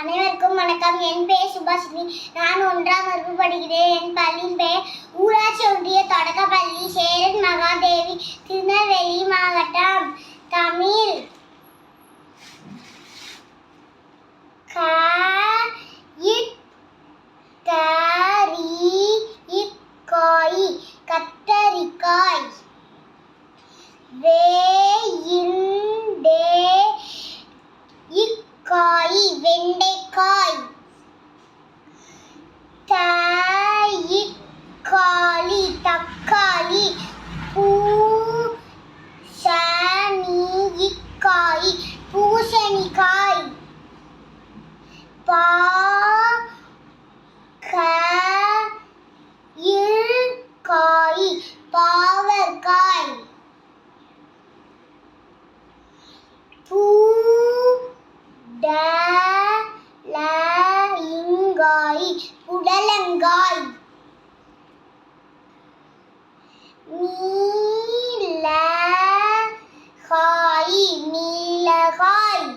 அனைவருக்கும் வணக்கம். என் பெயர் சுபாஷினி. நான் 1ஆம் வகுப்பு படிக்கிறேன். என் பள்ளியின் பெயர் ஊராட்சி ஒன்றிய தொடக்கப்பள்ளி சேரன் மகாதேவி, திருநெல்வேலி மாவட்டம். தமிழ் கத்தரிக்காய். காய் வெண்டைக்காய். காளி தக்காளி. பூசணிக்காய். காய் பாவற்காய். புடலங்காய். நீலகாய்.